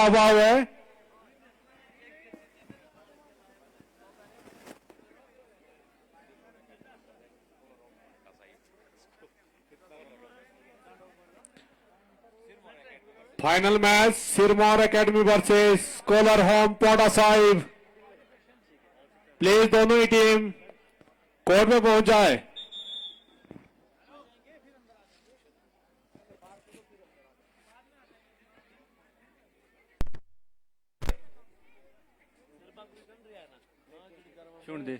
अभाव है। Final match Sirmaur academy versus Kolar home Paonta Sahib. Please दोनों ही टीम कोर्ट में पहुंच जाए। सुन दे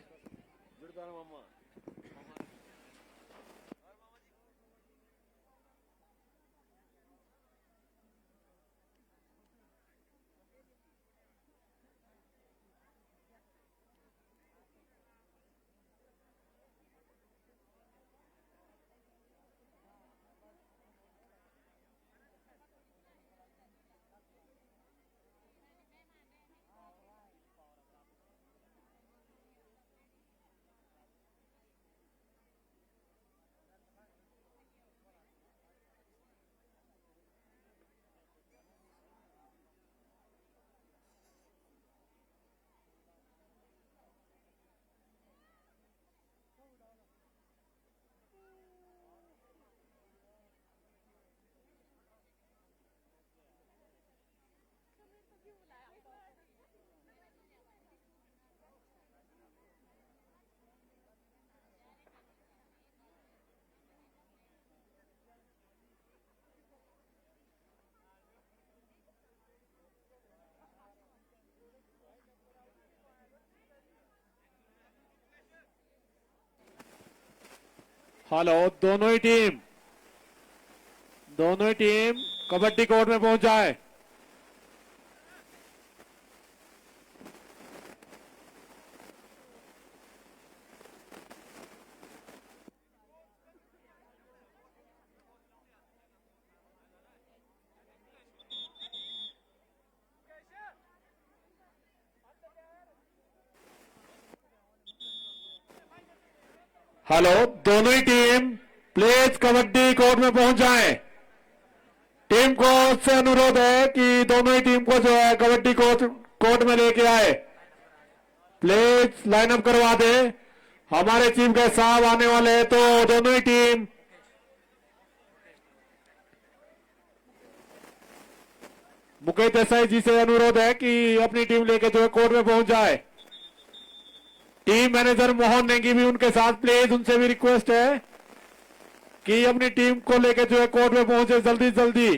हेलो, दोनों ही टीम कबड्डी कोर्ट में पहुंच जाए। हेलो, दोनों ही टीम प्लीज कबड्डी कोर्ट में पहुंच जाएं। टीम कोच से अनुरोध है कि दोनों ही टीम को जो है कबड्डी कोर्ट में लेके आए। प्लीज लाइनअप करवा दे। हमारे चीफ गेस्ट साहब आने वाले हैं, तो दोनों ही टीम मुकेश देसाई जी से अनुरोध है कि अपनी टीम लेके जो है कोर्ट में पहुंच जाए। टीम मैनेजर मोहन नेगी भी उनके साथ, प्लीज उनसे भी रिक्वेस्ट है कि अपनी टीम को लेकर जो है कोर्ट में पहुंचे जल्दी जल्दी।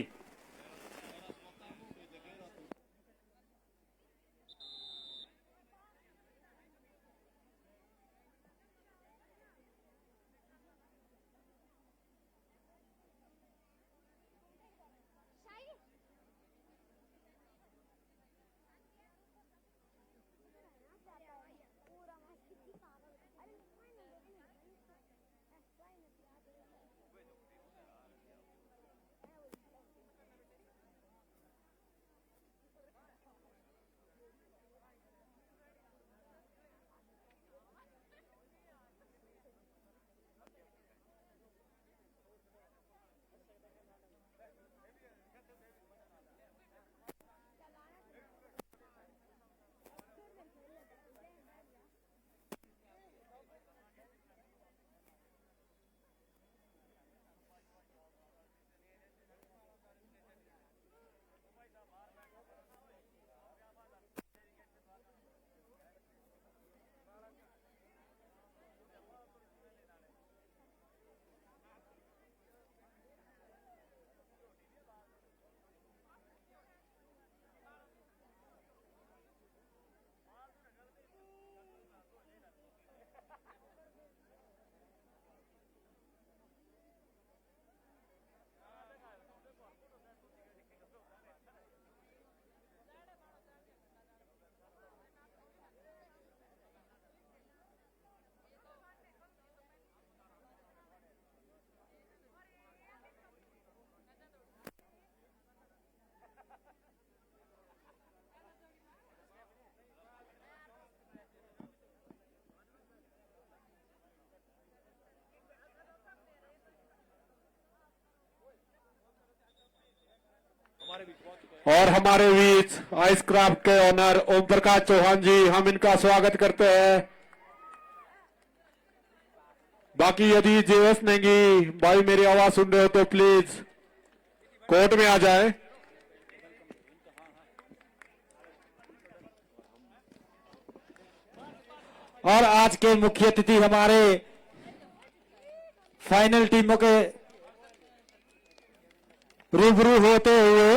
और हमारे बीच आइस क्राफ्ट के ओनर ओम प्रकाश चौहान जी, हम इनका स्वागत करते हैं। बाकी यदि जेएस नेगी भाई मेरी आवाज सुन रहे हो तो प्लीज कोर्ट में आ जाए। और आज के मुख्य अतिथि हमारे फाइनल टीमों के रूबरू होते हुए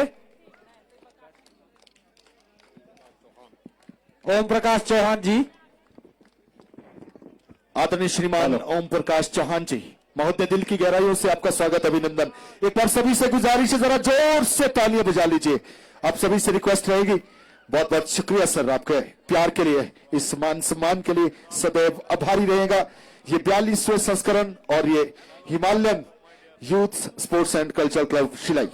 ओम प्रकाश चौहान जी। आदरणीय श्रीमान ओम प्रकाश चौहान जी महोदय, दिल की गहराइयों से आपका स्वागत, अभिनंदन। एक बार सभी से गुजारिश है, जरा जोर से तालियां बजा लीजिए। आप सभी से रिक्वेस्ट रहेगी। बहुत बहुत शुक्रिया सर, आपके प्यार के लिए, इस मान सम्मान के लिए सदैव आभारी रहेगा। ये 42वें संस्करण और ये Himalayan youth sports and cultural club Shillai.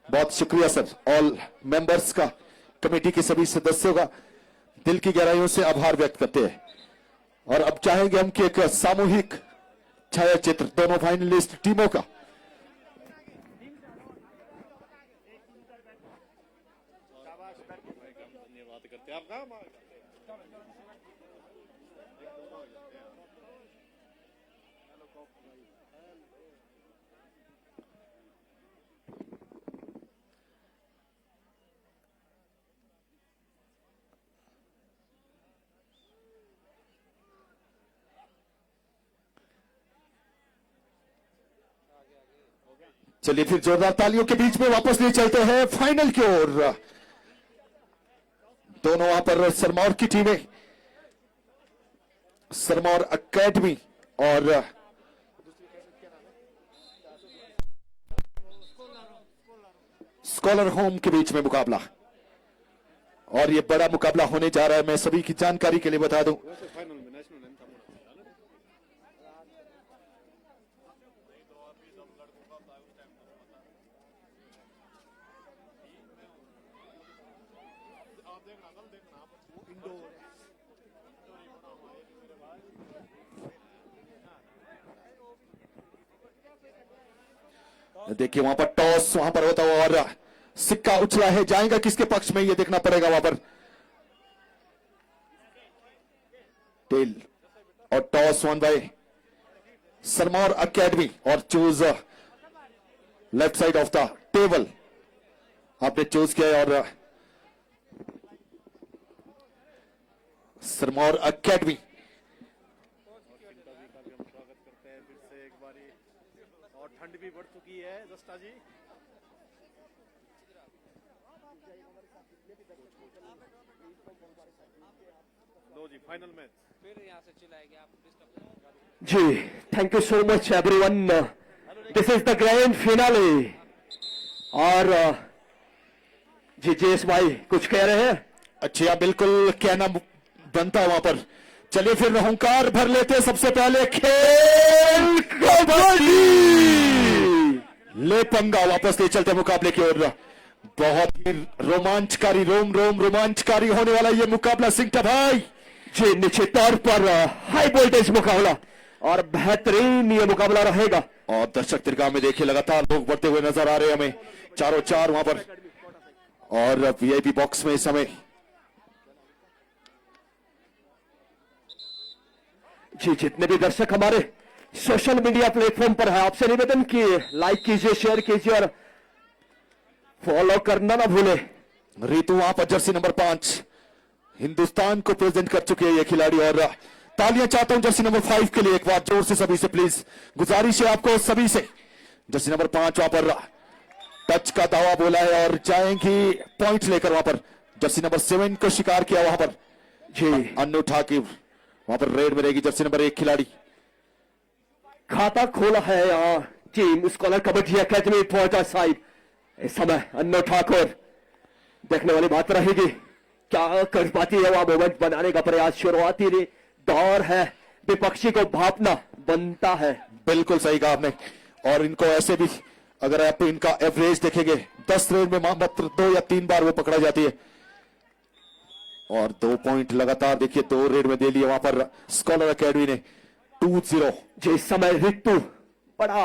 बहुत शुक्रिया सर, ऑल मेंबर्स का, कमेटी के सभी सदस्यों का दिल की गहराइयों से आभार व्यक्त करते हैं। और अब चाहेंगे हम कि एक सामूहिक छाया चित्र दोनों फाइनलिस्ट टीमों का। चलिए फिर जोरदार तालियों के बीच में वापस ले चलते हैं फाइनल की ओर। दोनों वहां पर सरमौर की टीमें, सरमौर अकेडमी और स्कॉलर होम के बीच में मुकाबला। और ये बड़ा मुकाबला होने जा रहा है, मैं सभी की जानकारी के लिए बता दूं। देखिए वहां पर टॉस वहां पर होता हुआ और सिक्का उछला है, जाएगा किसके पक्ष में ये देखना पड़ेगा। वहां पर टेल और टॉस वन बाय सरमौर अकेडमी और choose left side of the table आपने चूज किया और सरमौर अकेडमी। ठंड भी बढ़ चुकी है दस्ता जी। लो जी फाइनल मैच फिर यहाँ से चिल्लाएंगे आप। जी thank you so much everyone, this is the grand finale. और जी जेएस भाई कुछ कह रहे हैं? अच्छा बिल्कुल कहना बनता है वहां पर। चलिए फिर हुंकार भर लेते हैं। सबसे पहले खेल कबड्डी ले पंगा वापस ले चलते मुकाबले की ओर। बहुत ही रोमांचकारी, रोम रोमांचकारी होने वाला ये मुकाबला सिंगटा भाई। जी निश्चित तौर पर हाई वोल्टेज मुकाबला और बेहतरीन ये मुकाबला रहेगा। और दर्शक दीर्घा में देखिए लगातार लोग बढ़ते हुए नजर आ रहे हैं हमें, चारों चार वहां पर। और वीआईपी बॉक्स में इस समय जी जितने भी दर्शक हमारे सोशल मीडिया प्लेटफॉर्म पर है, आपसे निवेदन कि लाइक कीजिए, शेयर कीजिए और फॉलो करना ना भूले। रितु वहां पर जर्सी नंबर 5 हिंदुस्तान को प्रेजेंट कर चुके हैं ये खिलाड़ी। और तालियां चाहता हूं जर्सी नंबर 5 के लिए एक बार जोर से सभी से, प्लीज गुजारिश है आपको सभी से। जर्सी नंबर 5 वहां पर टच का दावा बोला है और जाएंगी पॉइंट लेकर। वहां पर जर्सी नंबर 7 को शिकार किया वहां पर जी अन्नू ठाकुर। वहां पर रेड में रहेगी जर्सी नंबर 1 खिलाड़ी। खाता खोला है यहाँ team scholar kabaddi academy पोर्टा Sahib. इस समय अन्नू ठाकुर, देखने वाली बात रहेगी क्या कर पाती है वहां मोमेंट बनाने का प्रयास। शुरुआती दौर है, विपक्षी को भापना बनता है। बिल्कुल सही कहा आपने। और इनको ऐसे भी अगर आप इनका एवरेज देखेंगे 10 रेड में मात्र 2 या 3 बार वो पकड़ा जाती है। और 2 पॉइंट लगातार देखिए 2 रेड में दे लिए वहां पर स्कॉलर अकेडमी ने 2-0। जिस समय रितु बड़ा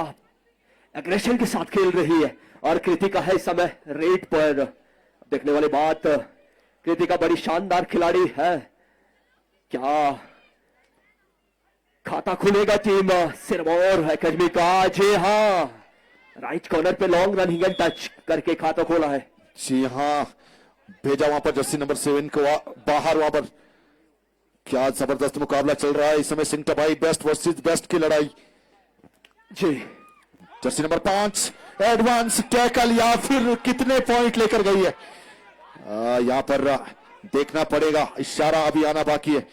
एग्रेशन के साथ खेल रही है और कृतिका है इस समय रेड पर देखने वाली बात, कृतिका बड़ी शानदार खिलाड़ी है। क्या खाता खुलेगा टीम सिरमौर एकेडमी का? जी हाँ, राइट कॉर्नर पे लॉन्ग रन हिगन टच करके खाता खोला है। जी हाँ, भेजा वहां पर जर्सी नंबर 7 को बाहर। वहां पर क्या जबरदस्त मुकाबला चल रहा है इस समय, सिंह टपाई बेस्ट वर्सेस बेस्ट की लड़ाई। जी, जर्सी नंबर 5 एडवांस टैकल या फिर कितने पॉइंट लेकर गई है? यहां पर देखना पड़ेगा, इशारा अभी आना बाकी है।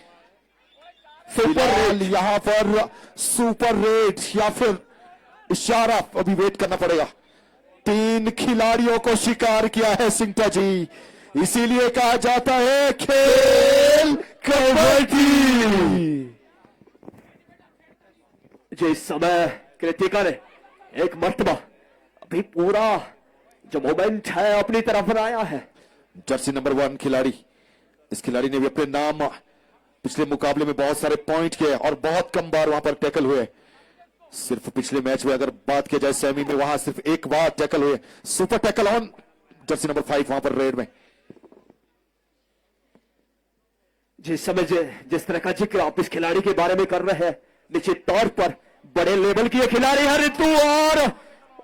फिलहाल यहां पर सुपर रेड या फिर इशारा अभी वेट करना पड़ेगा। 3 खिलाड़ियों को शिकार किया है सिंटा जी, इसीलिए कहा जाता है खेल कबड्डी। जी, इस समय कृतिका ने एक मर्तबा अभी पूरा जो मोमेंट है अपनी तरफ बनाया है। जर्सी नंबर 1 खिलाड़ी, इस खिलाड़ी ने भी अपने नाम पिछले मुकाबले में बहुत सारे पॉइंट किए और बहुत कम बार वहां पर टैकल हुए। सिर्फ पिछले मैच में अगर बात की जाए सेमी में, वहां सिर्फ एक बार टैकल हुए। Super tackle on Jersey number 5 वहां पर रेड में। जिस समय जिस तरह का जिक्र आप इस खिलाड़ी के बारे में कर रहे हैं, निश्चित तौर पर बड़े लेवल की ये खिलाड़ी है रितु, और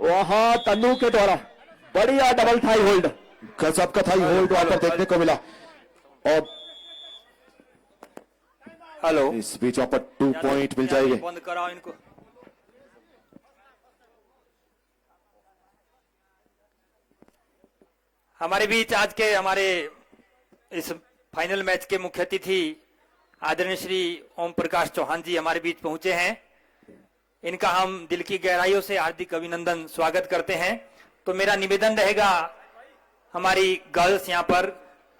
वहां तन्नू के द्वारा बढ़िया डबल थाई होल्ड, गजब का थाई होल्ड वहां पर देखने को मिला। और हेलो, इस बीच वहां पर 2 पॉइंट मिल जाएंगे। बंद कराओ इनको। हमारे बीच आज के हमारे इस फाइनल मैच के मुख्य अतिथि आदरणीय श्री ओम प्रकाश चौहान जी हमारे बीच पहुंचे हैं। इनका हम दिल की गहराइयों से हार्दिक अभिनंदन स्वागत करते हैं। तो मेरा निवेदन रहेगा हमारी गर्ल्स यहाँ पर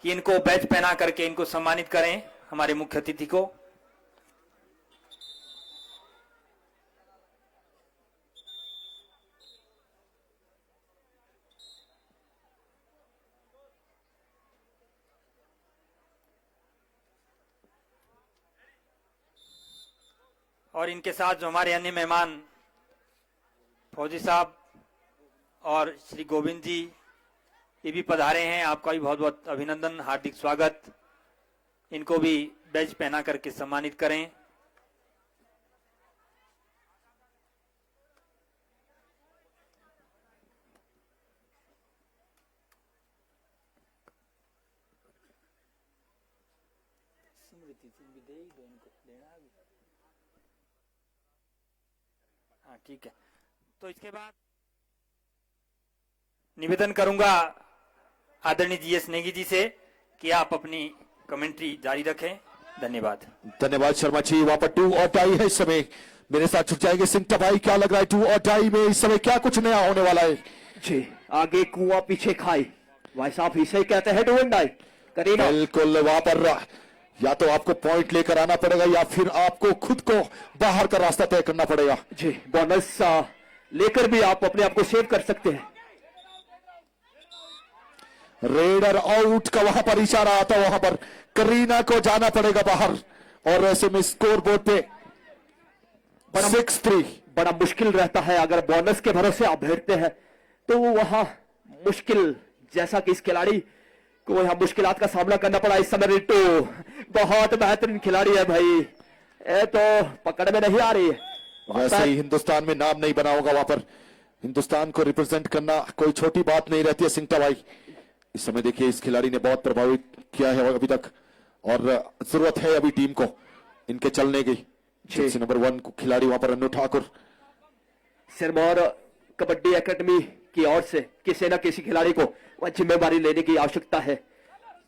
कि इनको बैच पहना करके इनको सम्मानित करें, हमारे मुख्य अतिथि को। और इनके साथ जो हमारे अन्य मेहमान फौजी साहब और श्री गोविंद जी ये भी पधारे हैं, आपका भी बहुत बहुत अभिनंदन, हार्दिक स्वागत। इनको भी बैच पहना करके सम्मानित करें। हाँ ठीक है। तो इसके बाद निवेदन करूंगा आदरणीय जीएस नेगी जी से कि आप अपनी कमेंट्री जारी रखें। धन्यवाद। धन्यवाद शर्मा जी। वहां पर 2 और टाई है इस समय। मेरे साथ छुट जाएंगे सिंटा भाई, क्या लग रहा है 2 और टाई में इस समय क्या कुछ नया होने वाला है? जी, आगे कुआं पीछे खाई, भाई साहब इसे कहते हैं डू एंड डाई। करीना बिल्कुल, वहां पर या तो आपको पॉइंट लेकर आना पड़ेगा या फिर आपको खुद को बाहर का रास्ता तय करना पड़ेगा। जी, बोनस लेकर भी आप अपने आप को सेव कर सकते हैं। रेडर आउट का वहां पर इशारा आता, वहां पर करीना को जाना पड़ेगा बाहर, और ऐसे में स्कोर बोर्ड पे 6-3 बड़ा मुश्किल रहता है अगर बोनस के भरोसे आप बैठते हैं तो वहां मुश्किल, जैसा कि इस खिलाड़ी को यहाँ मुश्किलात का सामना करना पड़ा इस समय। रिट्टू बहुत बेहतरीन खिलाड़ी है भाई, ये तो पकड़ में नहीं आ रही है। वैसे ही हिंदुस्तान में नाम नहीं बना होगा, वहां पर हिंदुस्तान को रिप्रेजेंट करना कोई छोटी बात नहीं रहती है सिंटा भाई। इस समय देखिए इस खिलाड़ी ने बहुत प्रभावित किया है अभी तक, और जरूरत है अभी टीम को इनके चलने की। जर्सी नंबर 1 को खिलाड़ी वहां पर अन्नू ठाकुर। सिरमौर कबड्डी एकेडमी की ओर से किसी न किसी खिलाड़ी को वह जिम्मेदारी लेने की आवश्यकता है।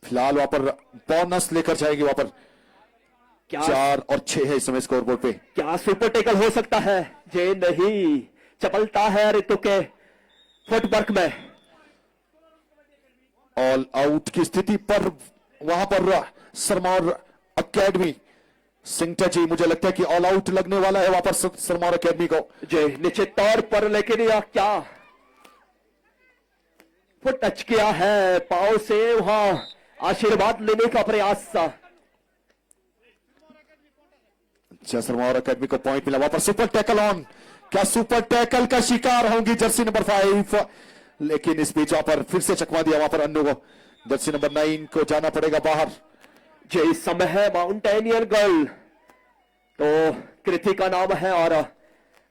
फिलहाल वहां पर बोनस लेकर जाएंगे, वहां पर क्या 4 और 6 है इस समय स्कोर बोर्ड पे। क्या सुपर टेकल हो सकता है? जे नहीं, चपलता है रितु के फुटवर्क में। ऑल आउट की स्थिति पर वहां पर सिरमौर एकेडमी। सिंटा जी, मुझे लगता है कि ऑल आउट लगने वाला है वहां पर सिरमौर एकेडमी को। जी, निश्चित तौर पर, लेकिन यह क्या फुट टच किया है पाव से, वहां आशीर्वाद लेने का प्रयास। सिरमौर एकेडमी को पॉइंट मिला, वहां पर सुपर टैकल ऑन। क्या सुपर टैकल का शिकार होंगी जर्सी नंबर 5? लेकिन इस बीच वहां पर फिर से चकमा दिया वहां पर अन्नू को। जर्सी नंबर 9 को जाना पड़ेगा बाहर। जो इस समय है माउंटेनियर गर्ल, तो कृति का नाम है और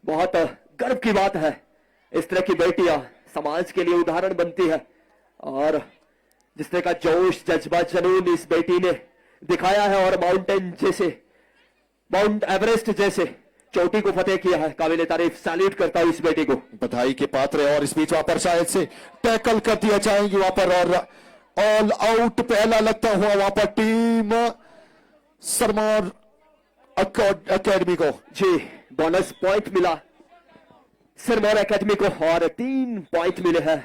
बहुत गर्व की बात है। इस तरह की बेटियां समाज के लिए उदाहरण बनती है और जिस तरह का जोश, जज्बा, जुनून इस बेटी ने दिखाया है और माउंट एवरेस्ट जैसे चोटी को फतेह किया है, काबिले तारीफ। सैल्यूट करता हूं इस बेटी को। बधाई के पात्र है। और इस बीच वहां पर शायद से टैकल कर दिया जाएंगे वहां पर और ऑल आउट पहला लगता हुआ वहां पर टीम सरमार अकेडमी को। जी, बोनस पॉइंट मिला सिरमौर एकेडमी को और 3 पॉइंट मिले हैं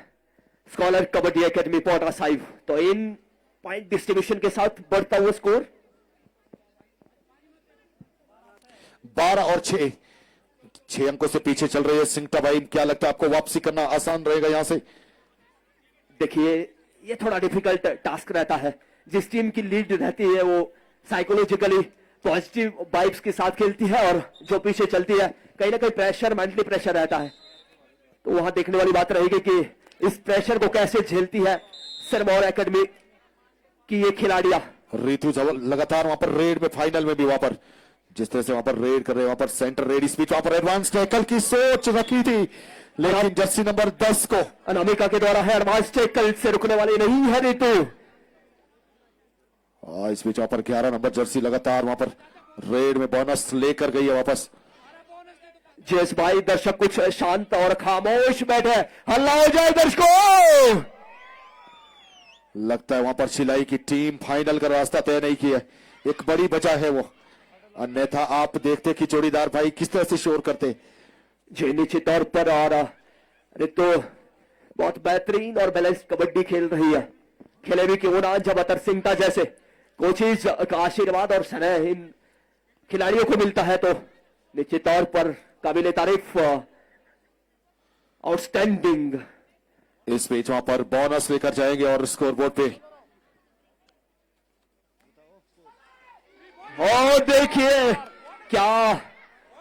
स्कॉलर कबड्डी एकेडमी पोटा साहिब। तो इन पॉइंट डिस्ट्रीब्यूशन के साथ बढ़ता हुआ स्कोर 12 और 6 अंकों से पीछे चल रही है सिंगटा भाई। क्या लगता है आपको वापसी करना आसान रहेगा यहां से? देखिए, ये थोड़ा डिफिकल्ट टास्क रहता है। जिस टीम की लीड रहती है वो साइकोलॉजिकली पॉजिटिव वाइब्स के साथ खेलती है और जो पीछे चलती है कहीं ना कहीं प्रेशर, मेंटली प्रेशर रहता है। तो वहां देखने वाली बात रहेगी कि इस प्रेशर को कैसे झेलती है सिरमौर एकेडमी की ये खिलाड़ियां। रितु लगातार वहां पर रेड में, फाइनल में भी वहां पर जिस तरह से वहां पर रेड कर रहे हैं, वहां पर सेंटर रेड स्पीच, वहां पर एडवांस टैकल की सोच रखी थी, लेकिन जर्सी नंबर 10 को अनामिका के द्वारा है एडवांस टैकल से रुकने वाली नहीं है रितु। इस बीच वहां पर 11 नंबर जर्सी लगातार वहां पर रेड में बोनस लेकर गई है वापस। जेस भाई, दर्शक कुछ शांत और खामोश बैठे, हल्ला हो जाए दर्शकों। लगता है वहां पर शिलाई की टीम फाइनल का रास्ता तय नहीं किया। एक बड़ी वजह है वो, अन्यथा आप देखते कि जोड़ीदार भाई किस तरह से शोर करते। जी, निश्चित तौर पर। और रितु बहुत बेहतरीन और बैलेंस कबड्डी खेल रही है। खेले भी क्यों ना, जब अतर सिंगटा जैसे कोचेज का आशीर्वाद और स्नेह इन खिलाड़ियों को मिलता है तो निश्चित तौर पर काबिले तारीफ, आउटस्टैंडिंग। इस बीच वहां पर बोनस लेकर जाएंगे और स्कोरबोर्ड पे और देखिए क्या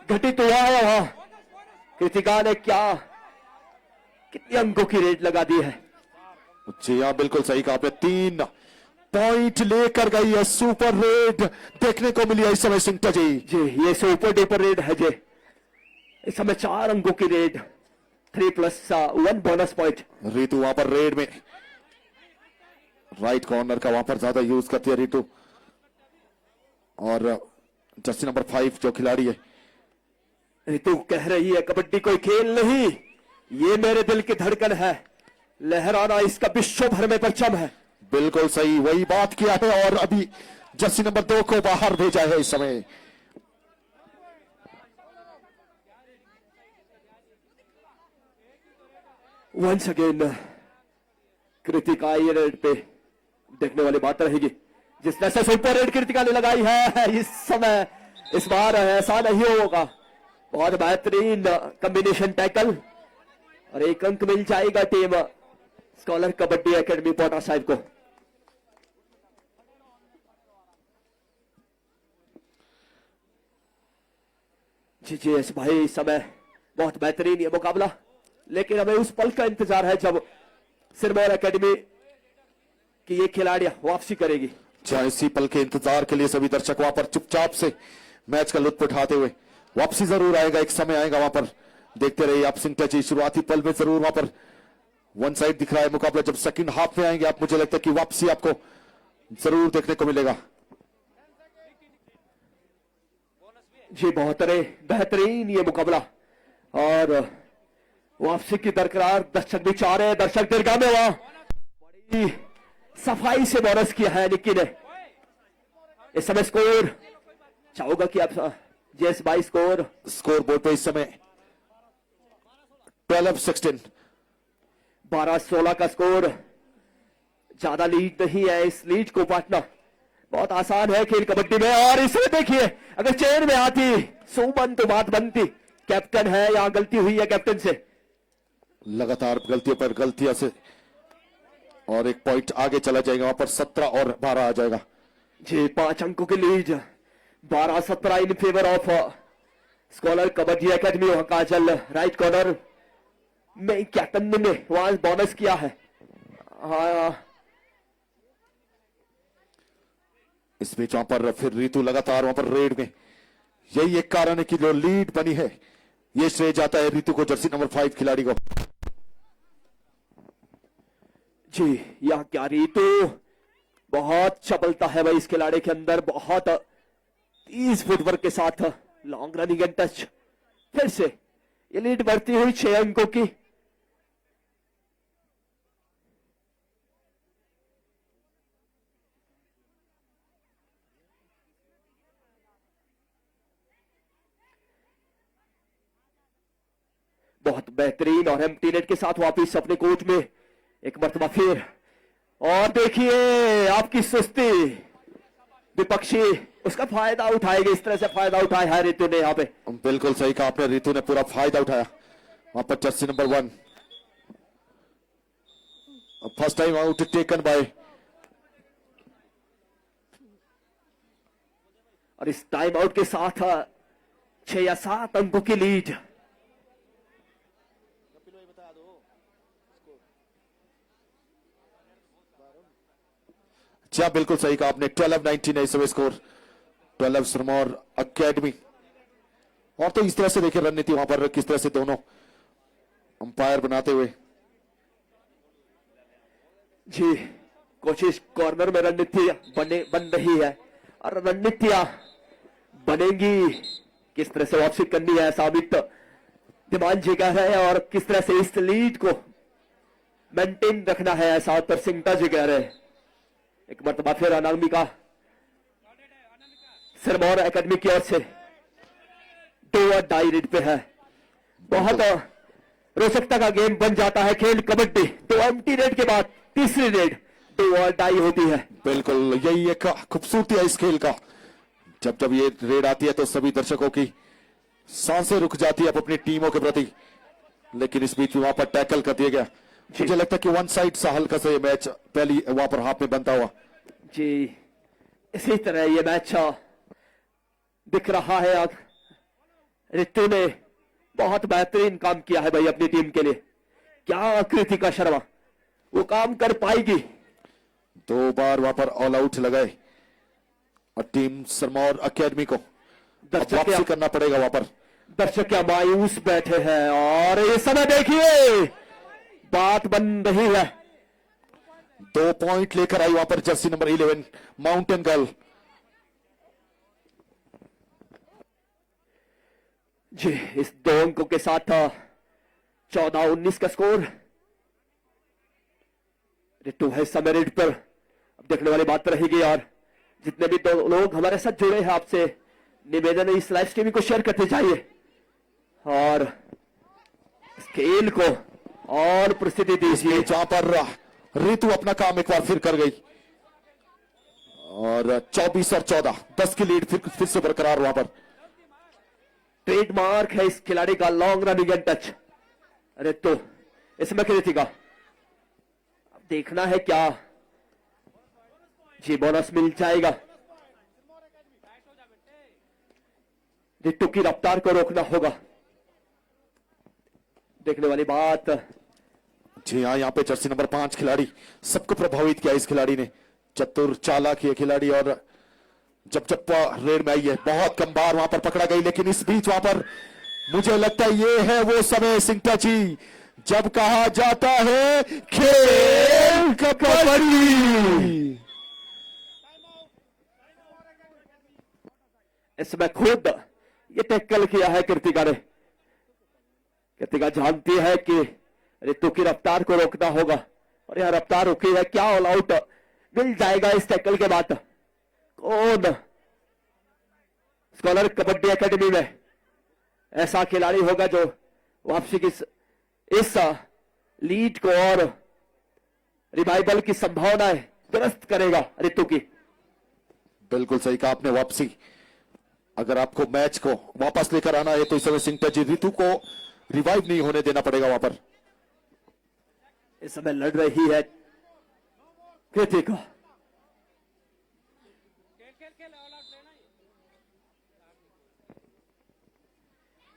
घटित हुआ है वहां। कृतिका ने क्या कितने अंकों की रेट लगा दी है। जी हाँ, बिल्कुल सही कहा आपने। 3 पॉइंट लेकर गई है। सुपर रेड देखने को मिली है इस समय सिंगटा जी। जी, ये सुपर डुपर रेड है जी। इस समय 4 अंकों की रेड, 3+1 बोनस पॉइंट। रितु वहां पर रेड में राइट कॉर्नर का वहां पर ज्यादा यूज करती है रितु। और जर्सी नंबर 5 जो खिलाड़ी है, रितु कह रही है कबड्डी कोई खेल नहीं, ये मेरे दिल की धड़कन है, लहराना इसका विश्व भर में परचम है। बिल्कुल सही, वही बात किया है। और अभी जर्सी नंबर 2 को बाहर भेजा है इस समय। वंस अगेन कृतिका ये रेड पे देखने वाली बात रहेगी। जिस तरह से सुपर रेड कृतिका ने लगाई है इस समय, इस बार ऐसा नहीं होगा। बहुत बेहतरीन कॉम्बिनेशन टैकल और 1 अंक मिल जाएगा team scholar kabaddi academy Paonta Sahib को। जी एस भाई, इस समय बहुत बेहतरीन ये मुकाबला, लेकिन हमें उस पल का इंतजार है जब सिरमौर एकेडमी की ये खिलाड़ियां वापसी करेगी। इसी पल के इंतजार के लिए सभी दर्शक वहां पर चुपचाप से मैच का लुत्फ उठाते हुए, वापसी जरूर आएगा, एक समय आएगा वहां पर। देखते रहिए आप सिंगटा जी। शुरुआती पल में जरूर वहां पर वन साइड दिख रहा है मुकाबला। जब सेकंड हाफ में आएंगे आप, मुझे लगता है कि वापसी आपको जरूर देखने को मिलेगा। जी, बहुत बेहतरीन ये मुकाबला और वापसी की दरकरार। दर्शक भी चाह रहे हैं, दर्शक दीर्घा में वहां बड़ी सफाई से बोनस किया है निक्की ने। इस समय स्कोर चाहूंगा कि आप जेस बाई स्कोर बोर्ड पे इस समय 12-16, 12-16 का स्कोर। ज्यादा लीड नहीं है, इस लीड को पाटना बहुत आसान है खेल कबड्डी में। और इसमें देखिए, अगर चेन में आती सुमन तो बात बनती। कैप्टन है, यहां गलती हुई है कैप्टन से। लगातार गलतियों पर गलतियां से और 1 पॉइंट आगे चला जाएगा वहां पर। 17 और 12 आ जाएगा जी। 5 अंकों की lead, 12-17 in favour of scholar kabaddi academy. वहां काजल राइट कॉर्नर में कैप्टन ने वहां बोनस किया है। हाँ, इस बीच वहां पर फिर रितु लगातार वहां पर रेड में, यही एक कारण है कि जो लीड बनी है ये श्रेय जाता है रितु को, जर्सी नंबर 5 खिलाड़ी को। जी, यह क्या रितु, बहुत चपलता है भाई इस खिलाड़ी के अंदर, बहुत 30 फुटवर्क के साथ लॉन्ग रनिंग एंड टच। फिर से ये लीड बढ़ती हुई 6 अंकों की। बहुत बेहतरीन और एम्प्टी नेट के साथ वापिस अपने कोर्ट में एक मरतबा फिर। और देखिए आपकी सुस्ती, विपक्षी उसका फायदा उठाएगा, इस तरह से फायदा उठाया है रितु ने यहाँ पे। बिल्कुल सही कहा आपने, रितु ने पूरा फायदा उठाया वहां पर। Jersey number 1 first time out taken bye, और इस टाइम आउट के साथ 6 या 7 अंकों की लीड। जी हाँ, बिल्कुल सही कहा आपने। 12-19 है इस समय स्कोर, 12 सिरमौर अकेडमी। और तो इस तरह से देखिए रणनीति वहां पर किस तरह से दोनों अंपायर बनाते हुए। जी, कोशिश कॉर्नर में रणनीति बन रही है, और रणनीतियां बनेंगी किस तरह से वापसी करनी है, साबित दिमान जी कह रहे हैं, और किस तरह से इस लीड को मेंटेन रखना है, ऐसा तरसिंगटा जी कह रहे हैं। एक मरतबा फिर अनामिका सिरमौर एकेडमी की ओर से 2 और डाई रेड पे है। बहुत रोचकता का गेम बन जाता है खेल कबड्डी। 2 एम्प्टी रेड के बाद तीसरी रेड 2 और डाई होती है। बिल्कुल, यही एक खूबसूरती है इस खेल का। जब जब ये रेड आती है तो सभी दर्शकों की सांसें रुक जाती है अपनी टीमों के प्रति, लेकिन इस बीच वहां पर टैकल कर दिया गया। मुझे लगता है कि वन साइड सा हल्का सा ये मैच पहली वहां पर हाथ में बनता हुआ। जी, इसी तरह ये मैच दिख रहा है। रितु ने बहुत बेहतरीन काम किया है भाई अपनी टीम के लिए। क्या कृतिका शर्मा वो काम कर पाएगी? 2 बार वहां पर ऑल आउट लगाए और टीम सिरमौर अकेडमी को वापसी करना पड़ेगा वहां पर। दर्शक क्या मायूस बैठे हैं, और इस समय देखिए बात बन रही है। 2 पॉइंट लेकर आई वहां पर जर्सी नंबर 11 माउंटेन गर्ल। जी, इस 2 अंकों के साथ 14-19 का स्कोर। रितु है समय रेड पर। अब देखने वाली बात रहेगी, और जितने भी 2 लोग हमारे साथ जुड़े हैं, आपसे निवेदन है इस लाइव स्ट्रीमिंग को शेयर करते जाइए और इस खेल को और प्रसिद्धि दीजिए। जहां पर रितु अपना काम एक बार फिर कर गई, और 24 और 14 10 की लीड फिर से बरकरार वहां पर। ट्रेडमार्क है इस खिलाड़ी का long running and touch. Ritu इसमें कृतिका, अब देखना है क्या जी बोनस मिल जाएगा। रितु की रफ्तार को रोकना होगा। देखने वाली बात। जी हाँ, यहाँ पे जर्सी नंबर 5 खिलाड़ी सबको प्रभावित किया। इस खिलाड़ी ने चतुर चालाक ये खिलाड़ी, और जब रेड में आई है बहुत कम बार वहां पर पकड़ा गई, लेकिन इस बीच वहां पर मुझे लगता है ये है वो समय सिंगटा जी जब कहा जाता है खेल कबड्डी। इसमें खुद ये टैकल किया है कृतिका ने। कृतिका जानती है कि रितु की रफ्तार को रोकना होगा, और यह रफ्तार रुकी है। क्या ऑल आउट मिल जाएगा इस टैकल के बाद? कौन स्कॉलर कबड्डी एकेडमी में ऐसा खिलाड़ी होगा जो वापसी की इस लीड को और रिवाइवल की संभावनाएं दुरुस्त करेगा रितु की? बिल्कुल सही कहा आपने। वापसी, अगर आपको मैच को वापस लेकर आना है तो इस समय सिंगटा जी रितु को रिवाइव नहीं होने देना पड़ेगा वहां पर। इस समय लड़ रही है कृतिका।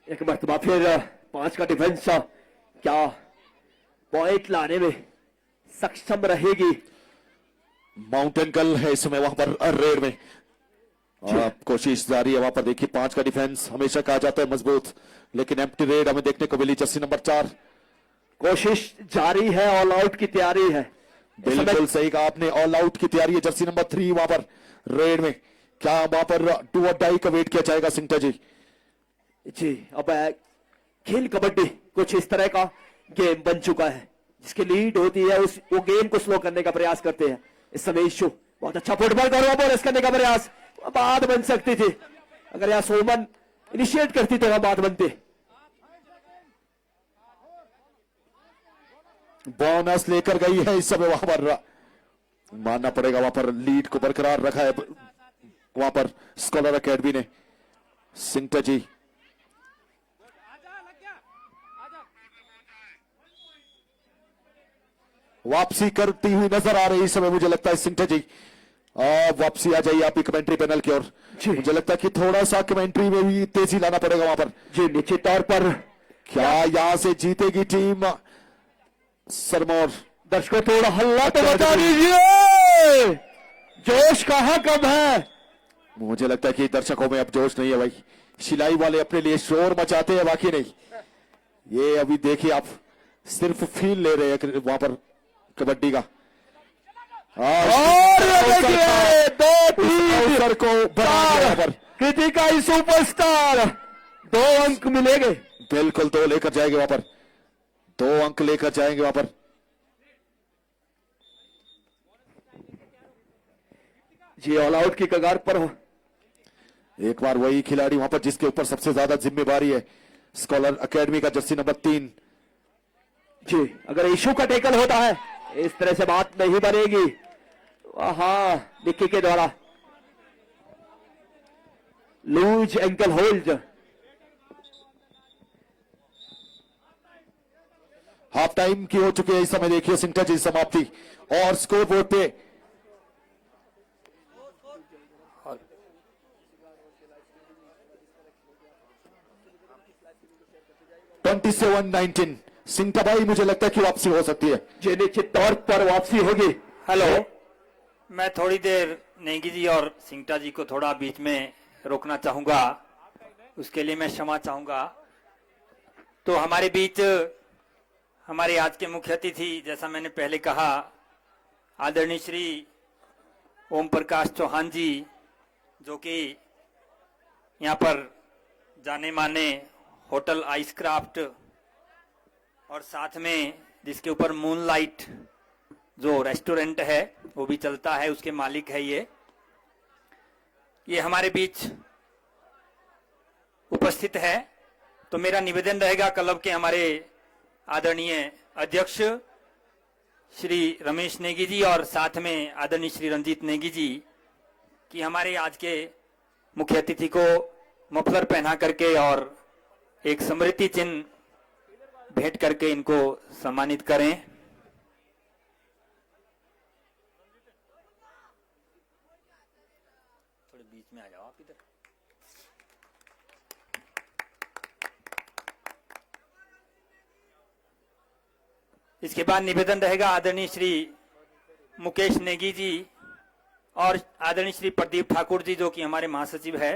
एक मरतबा फिर 5 का डिफेंस, क्या पॉइंट लाने में सक्षम रहेगी? माउंटेन गर्ल है इस समय वहां पर रेड में। कोशिश जारी है वहां पर। देखिए 5 का डिफेंस हमेशा कहा जाता है मजबूत, लेकिन एम्प्टी रेड हमें देखने को मिली। जर्सी नंबर 4 कोशिश जारी है, ऑल आउट की तैयारी है। बिल्कुल सही कहा आपने, ऑल आउट की तैयारी है। जर्सी नंबर 3 वहां पर रेड में। क्या वहां पर डू और डाई का वेट किया जाएगा सिंगटा जी? जी अब खेल कबड्डी कुछ इस तरह का गेम बन चुका है, जिसकी लीड होती है वो गेम को स्लो करने का प्रयास करते हैं। इस समय इशू बहुत अच्छा फुटबॉल करो बोनस करने का प्रयास, बात बन सकती थी अगर यहाँ सोमन इनिशिएट करती तो वहां बात बनती। बोनस लेकर गई है इस समय वहां पर। मानना पड़ेगा वहां पर लीड को बरकरार रखा है वहां पर स्कॉलर एकेडमी ने। सिंगटा जी वापसी करती हुई नजर आ रही है इस समय, मुझे लगता है सिंगटा जी। वापसी आ जाइए आपकी कमेंट्री पैनल की ओर। मुझे लगता है कि थोड़ा सा कमेंट्री में भी तेजी लाना पड़ेगा वहां पर। जी निश्चित तौर पर। क्या यहां से जीतेगी टीम सरमौर? दर्शकों थोड़ा हल्ला तो बता दीजिए, जोश कहां कब है? मुझे लगता है कि दर्शकों में अब जोश नहीं है भाई। शिलाई वाले अपने लिए शोर मचाते हैं, बाकी नहीं। ये अभी देखिए आप सिर्फ फील ले रहे हैं वहां पर कबड्डी का। और ये देखिए 2-3 को बना पर कृतिका ही सुपरस्टार, 2 अंक मिलेंगे। बिल्कुल 2 लेकर जाएंगे वहां पर, 2 अंक लेकर जाएंगे वहां पर। जी ऑल आउट की कगार पर हो। एक बार वही खिलाड़ी वहां पर जिसके ऊपर सबसे ज्यादा जिम्मेवारी है, स्कॉलर एकेडमी का जर्सी नंबर 3। जी अगर इशू का टेकल होता है इस तरह से बात नहीं बनेगी। हाँ निक्की के द्वारा loose ankle hold. Half time की हो चुकी है इस समय। देखिए सिंगटा जी समाप्ति और स्कोर बोर्ड पे 27-19 सिंगटा भाई। मुझे लगता है कि वापसी हो सकती है। जी निश्चित तौर पर वापसी होगी। हेलो, मैं थोड़ी देर नेगी जी और सिंगटा जी को थोड़ा बीच में रोकना चाहूंगा, उसके लिए मैं क्षमा चाहूंगा। तो हमारे बीच हमारे आज के मुख्य अतिथि, जैसा मैंने पहले कहा, आदरणीय श्री ओम प्रकाश चौहान जी, जो कि यहाँ पर जाने माने होटल आइस क्राफ्ट और साथ में जिसके ऊपर मूनलाइट जो रेस्टोरेंट है वो भी चलता है, उसके मालिक है ये हमारे बीच उपस्थित है। तो मेरा निवेदन रहेगा क्लब के हमारे आदरणीय अध्यक्ष श्री रमेश नेगी जी और साथ में आदरणीय श्री रंजीत नेगी जी कि हमारे आज के मुख्य अतिथि को मफलर पहना करके और एक स्मृति चिन्ह भेंट करके इनको सम्मानित करें। थोड़े बीच में आ जाओ आप इधर। इसके बाद निवेदन रहेगा आदरणीय श्री मुकेश नेगी जी और आदरणीय श्री प्रदीप ठाकुर जी, जो कि हमारे महासचिव है।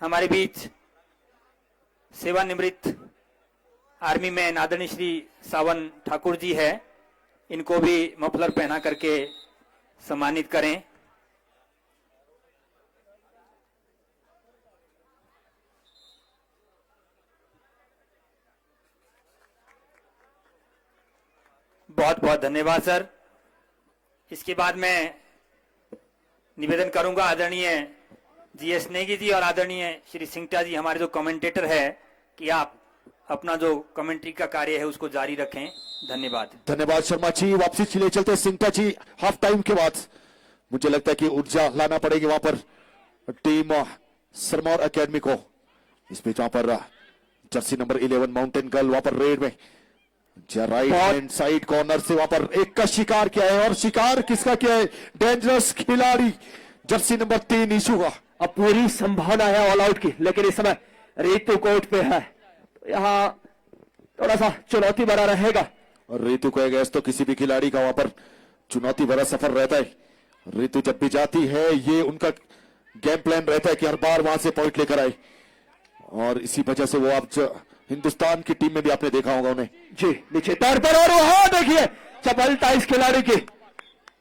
हमारे बीच सेवानिवृत्त आर्मी मैन आदरणीय श्री सावन ठाकुर जी है, इनको भी मफलर पहना करके सम्मानित करें। बहुत बहुत धन्यवाद सर। इसके बाद मैं निवेदन करूंगा आदरणीय जीएस नेगी जी और आदरणीय श्री सिंगटा जी, हमारे जो कमेंटेटर है, कि आप अपना जो कमेंट्री का कार्य है उसको जारी रखें। धन्यवाद। धन्यवाद शर्मा जी। वापसी चले चलते सिंगटा जी हाफ टाइम के बाद मुझे लगता है कि ऊर्जा लाना पड़ेगी वहां पर टीम सरमौर एकेडमी को। इस बीच वहां पर जर्सी नंबर 11 माउंटेन गर्ल वहां पर रेड में राइट हैंड साइड कॉर्नर से वहां पर एक का शिकार किया है, और शिकार किसका किया है? डेंजरस खिलाड़ी जर्सी नंबर 3 इशू का। अब पूरी संभावना है ऑल आउट की, लेकिन इस समय रीतू कोर्ट पे है, तो यहाँ थोड़ा सा चुनौती बना रहेगा। और ऋतु को गैस तो किसी भी खिलाड़ी का वहां पर चुनौती भरा सफर रहता है। रितु जब भी जाती है ये उनका गेम प्लान रहता है कि हर बार वहां से पॉइंट लेकर आए, और इसी वजह से वो आप हिंदुस्तान की टीम में भी आपने देखा होगा उन्हें। जी नीचे तौर पर, और वहां देखिए चपलता इस खिलाड़ी की,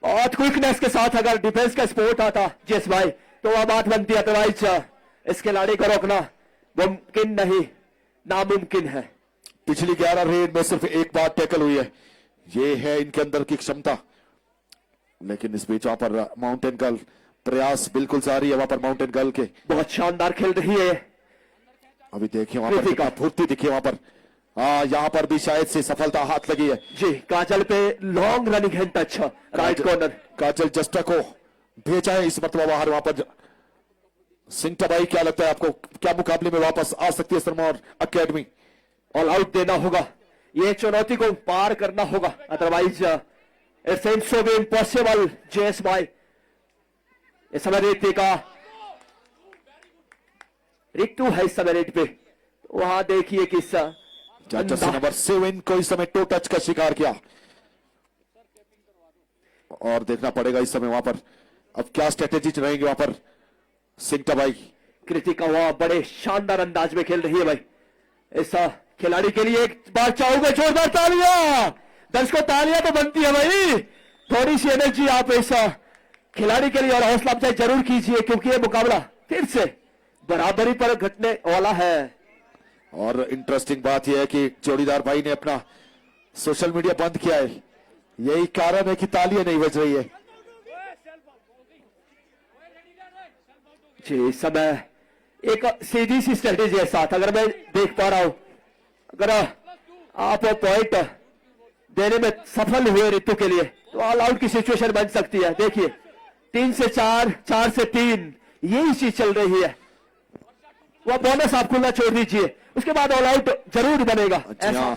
बहुत क्विकनेस के साथ अगर डिफेंस का सपोर्ट आता जेस भाई तो वह बात बनती है। अदरवाइज इस खिलाड़ी को रोकना मुमकिन नहीं, नामुमकिन है। पिछली 11 रेड में सिर्फ एक बार टैकल हुई है, ये है इनके अंदर की क्षमता। लेकिन इस बीच वहां पर माउंटेन गर्ल प्रयास बिल्कुल जारी है, वहां पर माउंटेन गर्ल के बहुत शानदार खेल रही है। अभी देखिए वहां पर कितना फुर्ती दिखिए वहां पर। यहाँ पर भी शायद से सफलता हाथ लगी है। जी काजल पे long running hand touch right corner. Kajal जस्टा को भेजा है इस मरतबा बाहर। वहां पर सिंटा भाई क्या लगता है आपको, क्या मुकाबले में वापस आ सकती है सिरमौर अकेडमी? ऑल आउट देना होगा, ये चुनौती को पार करना होगा, otherwise it's so B impossible. JS भाई इस समय रेत का रितु है इस समय रेट पे, वहां देखिए किस जर्सी नंबर 7 को इस समय टो टच का शिकार किया, और देखना पड़ेगा इस समय वहां पर अब क्या स्ट्रेटेजी रहेंगे वहां पर। सिंटा भाई कृतिका वहां बड़े शानदार अंदाज में खेल रही है भाई। ऐसा खिलाड़ी के लिए एक बार चाहूंगा जोरदार तालियां, दर्शकों तालियां तो बनती है भाई। थोड़ी सी एनर्जी आप ऐसा खिलाड़ी के लिए और हौसला अफजाई जरूर कीजिए, क्योंकि ये मुकाबला फिर से बराबरी पर घटने वाला है। और इंटरेस्टिंग बात यह है कि जोड़ीदार भाई ने अपना सोशल मीडिया बंद किया है, यही कारण है कि तालियां नहीं बज रही है। जी इस समय एक सीधी सी स्ट्रेटेजी है साथ, अगर मैं देख पा रहा हूं, अगर आप पॉइंट देने में सफल हुए रितु के लिए तो ऑल आउट की सिचुएशन बन सकती है। देखिए 3 से 4, 4 से 3 यही चीज चल रही है। वह बोनस आप खुला छोड़ दीजिए, उसके बाद ऑल आउट जरूर बनेगा। ऐसा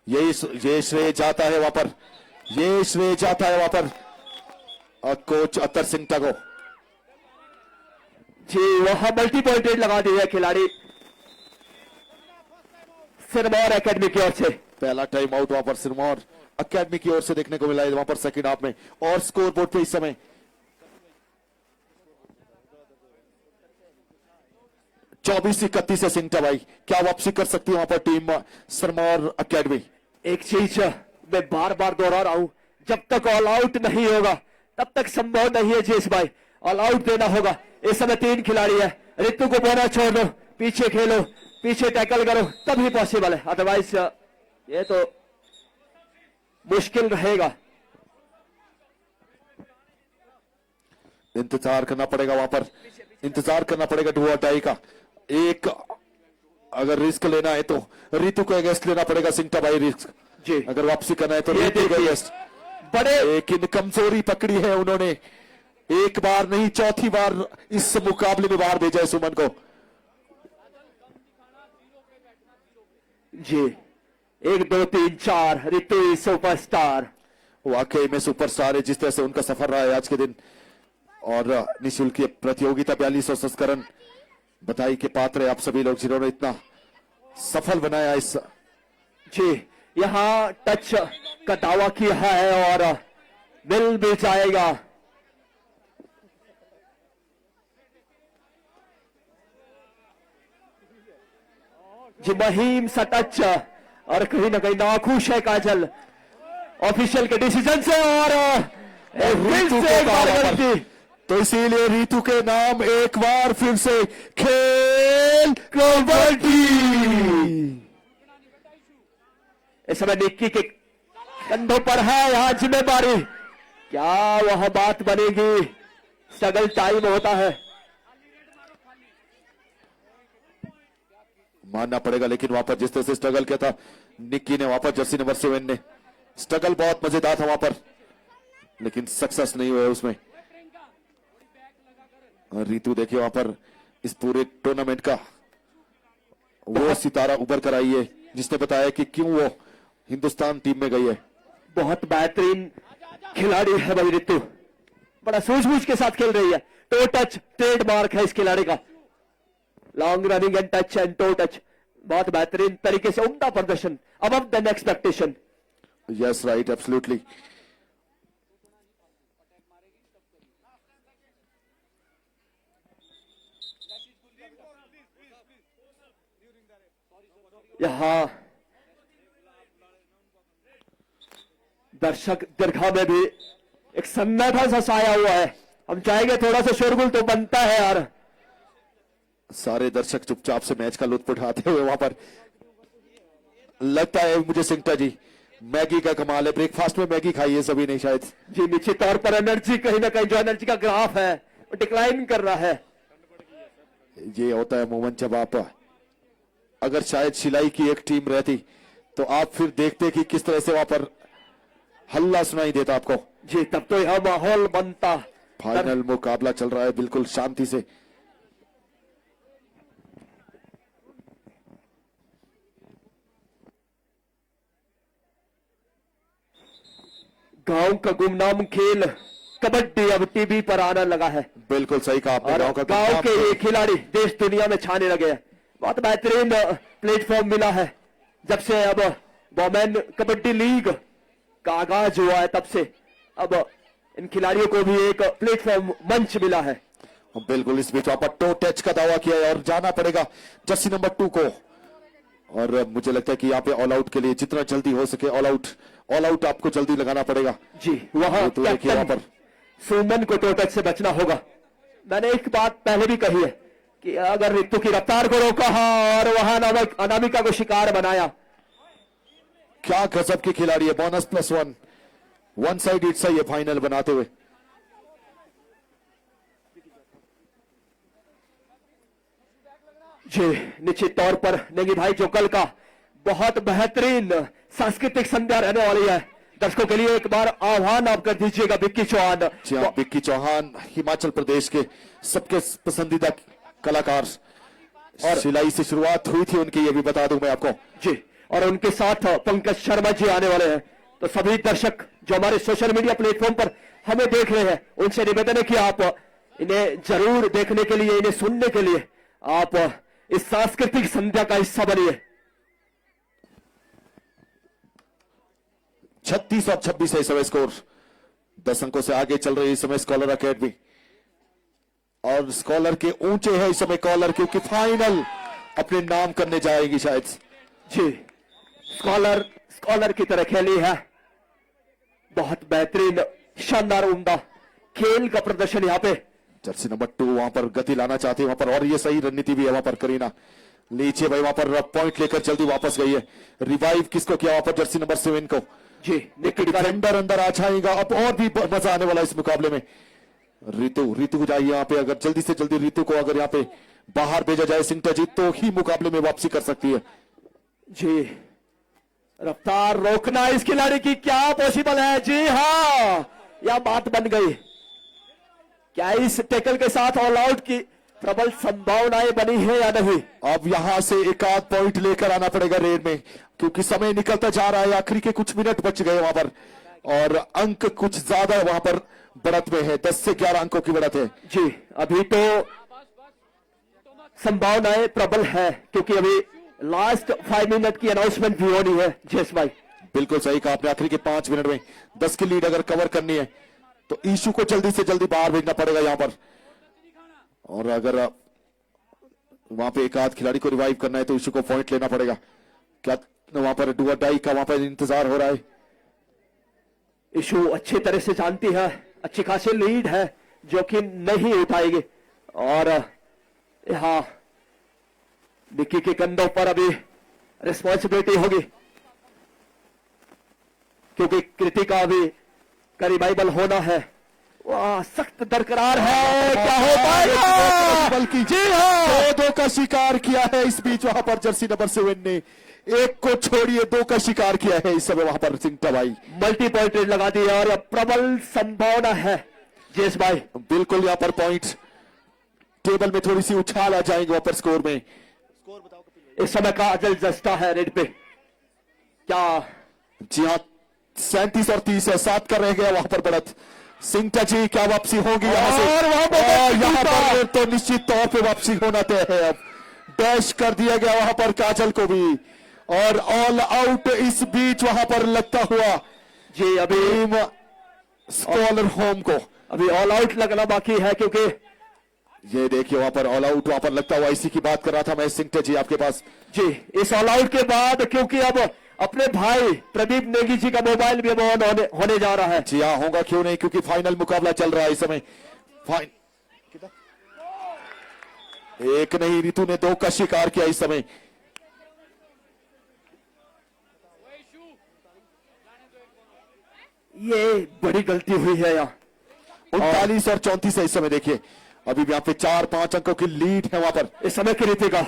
ये श्रेय जाता है वहां पर, ये श्रेय जाता है वहां पर कोच अतर सिंटा को। जी वहां मल्टी पॉइंटेड लगा दी है खिलाड़ी सिरमौर एकेडमी की ओर से। पहला टाइम आउट वहां पर सिरमौर एकेडमी की ओर से देखने को मिला है वहां पर सेकंड हाफ में। और स्कोर बोर्ड पे इस समय 24-31 है। सिंटा भाई क्या वापसी कर सकती है वहां पर टीम सिरमौर एकेडमी? एक चीज मैं बार बार दोहरा रहा हूं, जब तक ऑल आउट नहीं होगा तब तक संभव नहीं है जेस भाई, ऑल आउट देना होगा। इस समय 3 खिलाड़ी है, रितु को बोना छोड़ दो, पीछे खेलो, पीछे टैकल करो, तभी पॉसिबल है, अदरवाइज ये तो मुश्किल रहेगा। इंतजार करना पड़ेगा वहां पर, इंतजार करना पड़ेगा डू और डाई का। एक अगर रिस्क लेना है तो रितु को अगेंस्ट लेना पड़ेगा सिंटा भाई रिस्क जी, अगर वापसी करना है तो ये रितु को अगेंस्ट। बड़े लेकिन कमजोरी पकड़ी है उन्होंने, एक बार नहीं चौथी बार इस मुकाबले में बाहर भेजा है सुमन को। जी 1 2 3 4 रितु सुपरस्टार, वाकई में सुपरस्टार है जिस तरह से उनका सफर रहा है आज के दिन। और निःशुल्क प्रतियोगिता 4200 संस्करण बधाई के पात्र है आप सभी लोग जिन्होंने इतना सफल बनाया इस। जी यहां टच का दावा किया है और मिल भी जाएगा। जी महीम सा टच, और कहीं ना कहीं नाखुश है काजल ऑफिशियल के डिसीजन से, और फिर से एक बार गलती, तो इसीलिए रितु के नाम एक बार फिर से खेल कबड्डी। इस समय निक्की के कंधों पर है यहां जिम्मेदारी, क्या वह बात बनेगी? स्ट्रगल टाइम होता है, मानना पड़ेगा। लेकिन वहां पर जिस तरह से स्ट्रगल किया था निक्की ने, वहां पर जर्सी नंबर 7 ने, स्ट्रगल बहुत मजेदार था वहां पर, लेकिन सक्सेस नहीं हुआ उसमें। रितु देखिए वहां पर इस पूरे टूर्नामेंट का वो सितारा उभर कर आई है जिसने बताया कि क्यों वो हिंदुस्तान टीम में गई है। बहुत बेहतरीन खिलाड़ी है भाई रितु, बड़ा सूझबूझ के साथ खेल रही है। टो टच ट्रेडमार्क है इस खिलाड़ी का, long running and touch and toe touch, बहुत बेहतरीन तरीके से उम्दा प्रदर्शन, above than expectation. Yes right, absolutely. यहाँ दर्शक दीर्घा में भी एक सन्नाटा सा छाया हुआ है। हम चाहेंगे थोड़ा सा शोरगुल तो बनता है यार। सारे दर्शक चुपचाप से मैच का लुत्फ उठाते हुए वहां पर, लगता है मुझे सिंगटा जी मैगी का कमाल है, ब्रेकफास्ट में मैगी खाई है सभी ने शायद। जी निश्चित तौर पर एनर्जी कहीं ना कहीं जो एनर्जी का ग्राफ है वो डिक्लाइन कर रहा है। ये होता है मोमेंट जब आप, अगर शायद शिलाई की एक टीम रहती तो आप फिर देखते कि किस तरह से वहां पर हल्ला सुनाई देता आपको। जी तब तो यह माहौल बनता। फाइनल मुकाबला चल रहा है बिल्कुल शांति से। गांव का गुमनाम खेल कबड्डी अब टीवी पर आने लगा है बिल्कुल सही कहा आपने। और गांव के ये खिलाड़ी देश दुनिया में छाने लगे हैं। बहुत बेहतरीन प्लेटफॉर्म मिला है जब से अब वोमेन कबड्डी लीग का आगाज हुआ है, तब से अब इन खिलाड़ियों को भी एक प्लेटफॉर्म मंच मिला है। बिल्कुल इस बीच वहां पर टो टच का दावा किया है और जाना पड़ेगा जर्सी नंबर 2 को। और मुझे लगता है कि यहाँ पे ऑल आउट के लिए जितना जल्दी हो सके ऑल आउट आपको जल्दी लगाना पड़ेगा। जी वहां तो देखिए वहां पर सुमन को टो टच से बचना होगा। मैंने एक बात पहले भी कही है कि अगर रितु की रफ्तार को रोका और वहां अनामिका को शिकार बनाया। क्या गजब के खिलाड़ी है। बोनस +1 वन साइड सही है फाइनल बनाते हुए। जी निश्चित तौर पर नेगी भाई जो कल का बहुत बेहतरीन सांस्कृतिक संध्या रहने वाली है, दर्शकों के लिए एक बार आह्वान आप कर दीजिएगा। विक्की चौहान, जी हाँ, विक्की चौहान हिमाचल प्रदेश के सबके पसंदीदा कलाकार और सिलाई से शुरुआत हुई थी उनकी, ये भी बता दूं मैं आपको। जी और उनके साथ पंकज शर्मा जी आने वाले हैं। तो सभी दर्शक जो हमारे सोशल मीडिया प्लेटफॉर्म पर हमें देख रहे हैं उनसे निवेदन है कि आप इन्हें जरूर देखने के लिए, इन्हें सुनने के लिए आप इस सांस्कृतिक संध्या का हिस्सा बनिए। 36 और 26 है इस समय स्कोर। 10 अंकों से आगे चल रही है इस समय स्कॉलर अकेडमी और स्कॉलर के ऊंचे है इस समय कॉलर, क्योंकि फाइनल अपने नाम करने जाएगी शायद। जी स्कॉलर की तरह खेली है। बहुत बेहतरीन शानदार उम्दा खेल का प्रदर्शन यहाँ पे। जर्सी नंबर 2 वहां पर गति लाना चाहती है वहां पर, और ये सही रणनीति भी है वहां पर। करीना नीचे भाई वहां पर पॉइंट लेकर जल्दी वापस गई है। रिवाइव किसको किया वहां पर? जर्सी नंबर 7 को। जी डिफेंडर अंदर आ जाएगा अब और भी मजा आने वाला इस मुकाबले में। रितु को जाइए यहाँ पे, अगर जल्दी से जल्दी रितु को अगर यहाँ पे बाहर भेजा जाए सिंगटा जी तो ही मुकाबले में वापसी कर सकती है। जी रफ्तार रोकना इस खिलाड़ी की क्या पॉसिबल है? जी हाँ यह बात बन गई। क्या इस टैकल के साथ ऑल आउट की प्रबल संभावनाएं बनी है या नहीं? अब यहां से एक आध पॉइंट लेकर आना पड़ेगा रेड में, क्योंकि समय निकलता जा रहा है। आखिरी के कुछ मिनट बच गए वहां पर और अंक कुछ ज्यादा वहां पर बढ़त में है। 10 से 11 अंकों की बढ़त है। जी अभी तो संभावनाएं प्रबल है, क्योंकि अभी लास्ट 5 मिनट की अनाउंसमेंट भी होनी है। जयेश भाई बिल्कुल सही कहा आपने। आखिरी के 5 मिनट में 10 की लीड अगर कवर करनी है तो ईशू को जल्दी से जल्दी बाहर भेजना पड़ेगा यहां पर। और अगर वहां पे एक आध खिलाड़ी को रिवाइव करना है तो ईशू को पॉइंट लेना पड़ेगा। क्या वहां पर डुआ डाई का वहां पर इंतजार हो रहा है? इशू अच्छी तरह से जानती है, अच्छी खासी लीड है जो कि नहीं उठाएगी। और यहाँ निक्की के कंधों पर अभी रिस्पॉन्सिबिलिटी होगी, क्योंकि कृतिका अभी का रिवाइवल होना है। वाह सख्त दरकरार है, क्या हो पाएगा? बल्कि जी हाँ 2 का शिकार किया है इस बीच वहां पर जर्सी नंबर 7 ने। एक को छोड़िए 2 का शिकार किया है इस समय वहां पर सिंगटा भाई। मल्टी पॉइंट लगा दी और प्रबल संभावना है जयेश भाई। बिल्कुल यहां पर पॉइंट टेबल में थोड़ी सी उछाल आ जाएंगे वहां पर स्कोर में। इस समय का अजल जस्ता है रेड पे। क्या जी हाँ 37 और 30 है, 7 का रह गया वहां पर बढ़त। सिंगटा जी क्या वापसी होगी यहां से? और यहां पर तो निश्चित तौर पे वापसी होना तय है। अब डैश कर दिया गया वहां पर काजल को भी और ऑल आउट इस बीच वहां पर लगता हुआ जी अभी स्कॉलर होम को अभी ऑल आउट लगना बाकी है, क्योंकि ये देखिए वहां पर ऑल आउट, वहां पर लगता हुआ इसी की बात कर रहा था मैं सिंह जी आपके पास। जी, इस ऑल आउट के बाद क्योंकि अब अपने भाई प्रदीप नेगी जी का मोबाइल भी अब ऑन होने जा रहा है। जी हाँ, होगा क्यों नहीं, क्योंकि फाइनल मुकाबला चल रहा है इस समय। एक नहीं, रितु ने 2 का शिकार किया इस समय। ये बड़ी गलती हुई है यहाँ। 39 और 34 है इस समय। देखिए अभी यहाँ पे 4-5 अंकों की लीड है वहां पर इस समय कृतिका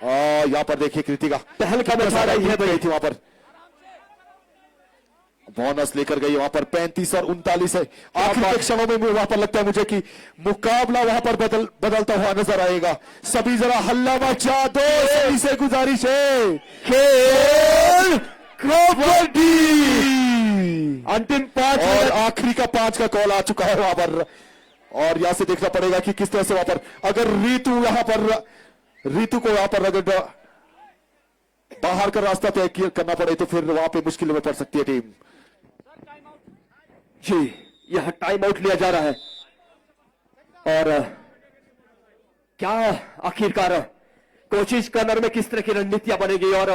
यहाँ पर देखिए कृतिका पहल का बचा रही है गई थी वहां पर, बोनस लेकर गई वहां पर। 35 और 39 है। आखिर के क्षणों में वहां पर लगता है मुझे कि मुकाबला वहां पर बदलता हुआ नजर आएगा। सभी जरा हल्ला मचा दो, सभी से गुजारिश है खेल कबड्डी। अंतिम 5 और आखिरी का 5 का कॉल आ चुका है वहां पर, और यहां से देखना पड़ेगा कि किस तरह से वहां पर अगर रीतू को वहां पर अगर बाहर का रास्ता तय करना पड़े तो फिर वहां पे मुश्किल में पड़ सकती है टीम। जी, यह टाइम आउट लिया जा रहा है और क्या आखिरकार कोशिश कर्नर में किस तरह की रणनीतियां बनेगी और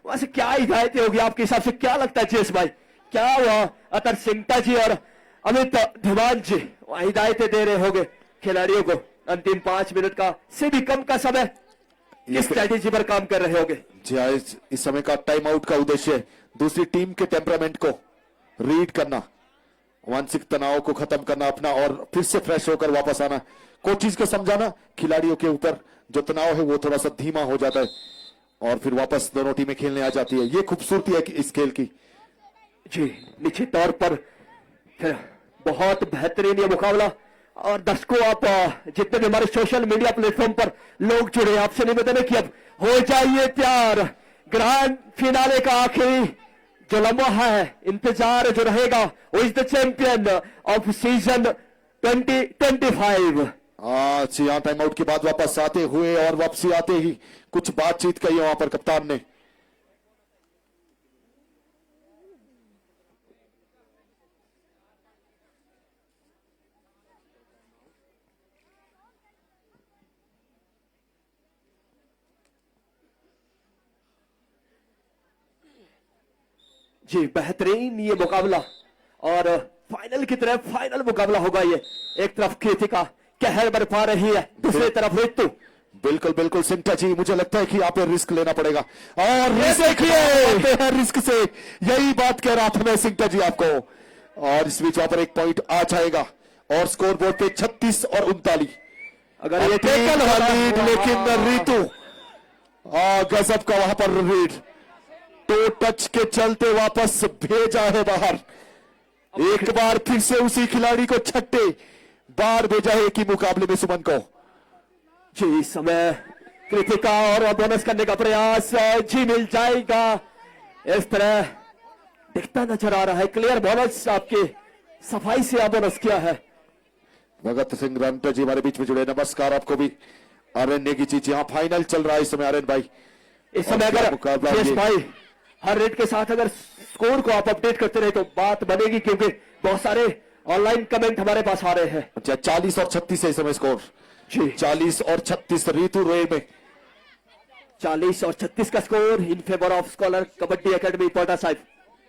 वैसे क्या हिदायतें होगी आपके हिसाब से? क्या लगता है जेस भाई, क्या वह अतर सिंगटा जी और अमित धीमान जी हिदायतें दे रहे होंगे खिलाड़ियों को? अंतिम 5 मिनट का से भी कम का समय किस स्ट्रैटेजी पर काम कर रहे होंगे? जी हाँ, इस समय का टाइम आउट का उद्देश्य दूसरी टीम के टेम्परामेंट को रीड करना, मानसिक तनाव को खत्म करना अपना, और फिर से फ्रेश होकर वापस आना। कोचिज को समझाना खिलाड़ियों के ऊपर जो तनाव है वो थोड़ा सा धीमा हो जाता है और फिर वापस दोनों टीमें खेलने आ जाती है। ये खूबसूरती है इस खेल की। जी, निश्चित तौर पर फिर बहुत बेहतरीन ये मुकाबला। और दर्शकों, आप जितने भी हमारे सोशल मीडिया प्लेटफॉर्म पर लोग जुड़े, आपसे निवेदन है कि अब हो जाइए तैयार। ग्रैंड फिनाले का आखिरी जो लम्हा है, इंतजार जो रहेगा, वो is the champion off season 2025। जी हाँ, टाइम आउट के बाद वापस आते हुए और वापसी आते ही कुछ बातचीत कही वहां पर कप्तान ने। जी, बेहतरीन ये मुकाबला और फाइनल की तरफ फाइनल मुकाबला होगा ये। एक तरफ कृतिका कहर बरपा रही है, दूसरी तरफ ऋतु। बिल्कुल बिल्कुल सिंटा जी, मुझे लगता है कि यहाँ पे रिस्क लेना पड़ेगा और देखिए रिस्क से यही बात कह रहा था मैं सिंटा जी आपको। और इस बीच वहां पर एक पॉइंट आ जाएगा और स्कोर बोर्ड पे 36 और 39। अगर ये लीड, लेकिन ऋतु गजब का वहां पर रीड, टो टच के चलते वापस भेजा है बाहर। एक बार फिर से उसी खिलाड़ी को छठे बार भेजा है कि मुकाबले में सुमन को। जी, इस समय कृतिका और बोनस करने का प्रयास जी मिल जाएगा, इस तरह दिखता नजर आ रहा है। क्लियर बोनस आपके सफाई से आप बोनस किया है। भगत सिंह रंटर जी हमारे बीच में जुड़े, नमस्कार आपको भी। आर्यन नेगी जी, यहाँ फाइनल चल रहा है इस समय आर्यन भाई। इस समय अगर यस भाई हर रेट के साथ अगर स्कोर को आप अपडेट करते रहे तो बात बनेगी, क्योंकि बहुत सारे ऑनलाइन कमेंट हमारे पास आ रहे हैं। अच्छा, 40 और 36 है इस समय स्कोर। जी, 40 और 36 ऋतु रोए में 40 और 36 का score in favour of scholar kabaddi academy Paonta Sahib.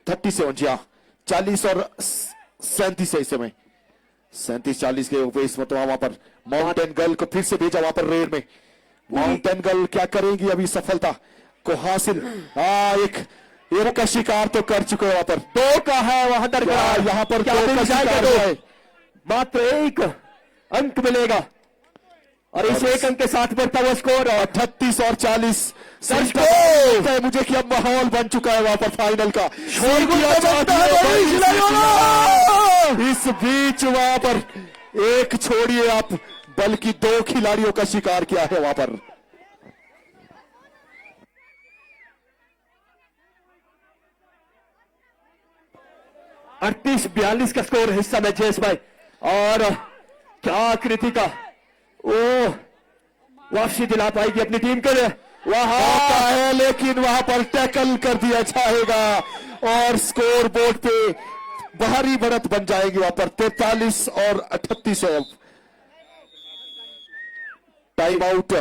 37 जी हाँ, 40 और 37 है इस समय। 37-40 के ऊपर इस मतलब वहां पर माउंटेन गर्ल को फिर से भेजा वहां पर रेड में। माउंटेन गर्ल क्या करेंगी अभी सफलता को हासिल? एक का शिकार तो कर चुके वहां पर, 2 का है वहां दरगाह। यहाँ पर क्या दो का शिकार हुआ है। मात्र 1 अंक मिलेगा और इस 1 अंक के साथ बढ़ता हुआ स्कोर 38 और 40। मुझे कि अब माहौल बन चुका है वहां पर फाइनल का। इस बीच वहां पर एक छोड़िए आप, बल्कि 2 खिलाड़ियों का शिकार किया है वहां पर। अड़तीस 42 का स्कोर हिस्सा में जयेश भाई। और क्या कृतिका ओ वापसी दिला पाएगी अपनी टीम के लिए? वहां है लेकिन वहां पर टैकल कर दिया जाएगा और स्कोर बोर्ड पे बाहरी बढ़त बन जाएगी वहां पर। 43 और 38 है। Time out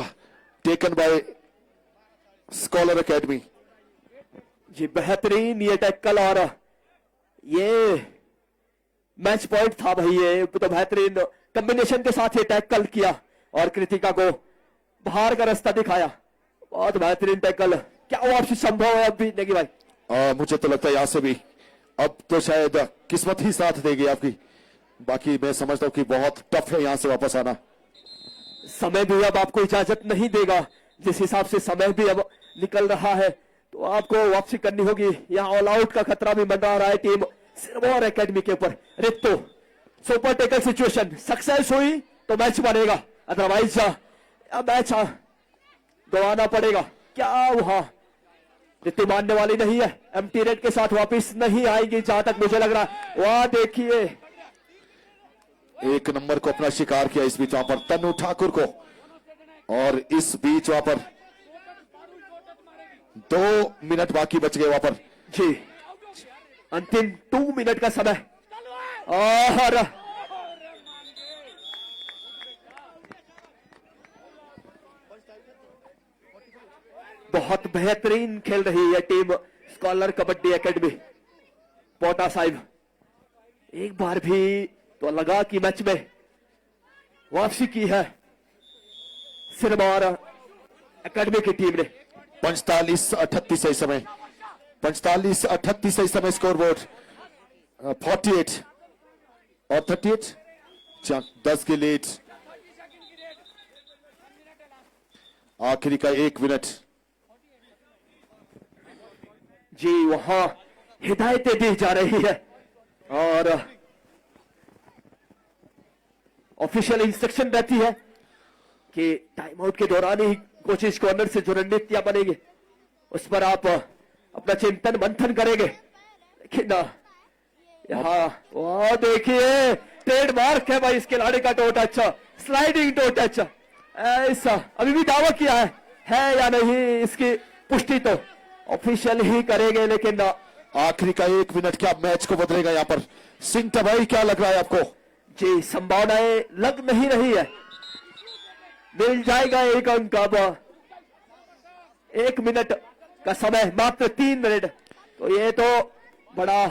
taken by scholar academy. जी बेहतरीन ये टैकल और ये मैच पॉइंट था भाई। ये तो बेहतरीन कॉम्बिनेशन के साथ ये टैकल किया और कृतिका को बाहर का रास्ता दिखाया। बहुत बेहतरीन टैकल। क्या वापसी संभव है अभी नेगी भाई? मुझे तो लगता है यहां से भी अब तो शायद किस्मत ही साथ देगी आपकी। बाकी मैं समझता हूं कि बहुत टफ है यहां से वापस आना। समय भी अब आपको इजाजत नहीं देगा। जिस हिसाब से समय भी अब निकल रहा है तो आपको वापसी करनी होगी। यहाँ ऑल आउट का खतरा भी मंडरा रहा है टीम सिरमौर एकेडमी के ऊपर। Ritu super tackle situation success हुई तो मैच बनेगा, अदरवाइज मैच गंवाना पड़ेगा। क्या वहां रितु मानने वाली नहीं है। एम्प्टी रेड के साथ वापस नहीं आएगी जहां तक मुझे लग रहा है। वहां देखिए एक नंबर को अपना शिकार किया इस बीच वहां पर तनु ठाकुर को, और इस बीच वहां पर 2 मिनट बाकी बच गए वहां पर। जी अंतिम 2 मिनट का समय और बहुत बेहतरीन खेल रही है team scholar kabaddi academy Paonta Sahib. एक बार भी तो लगा कि मैच में वापसी की है सिरमौर एकेडमी की टीम ने। 45-38 है इस समय, 45-38 है इस समय स्कोर बोर्ड। 48 और 38 10 की लीड। आखिरी का 1 मिनट। जी वहां हिदायतें दी जा रही है और ऑफिशियल इंस्ट्रक्शन रहती है कि टाइम आउट के दौरान ही कोशिश कॉर्नर से जो रणनीतियां बनेगी उस पर आप अपना चिंतन मंथन करेंगे। लेकिन यहाँ वहां देखिए ट्रेडमार्क है भाई इस खिलाड़ी का to touch, sliding to touch. ऐसा अभी भी दावा किया है या नहीं इसकी पुष्टि तो ऑफिशियल ही करेंगे। लेकिन आखिरी का 1 मिनट क्या मैच को बदलेगा यहाँ पर? सिंह भाई क्या लग रहा है आपको? जी संभावनाएं लग नहीं रही है। मिल जाएगा एक अंक। अब 1 मिनट का समय, मात्र 3 मिनट। तो ये तो बड़ा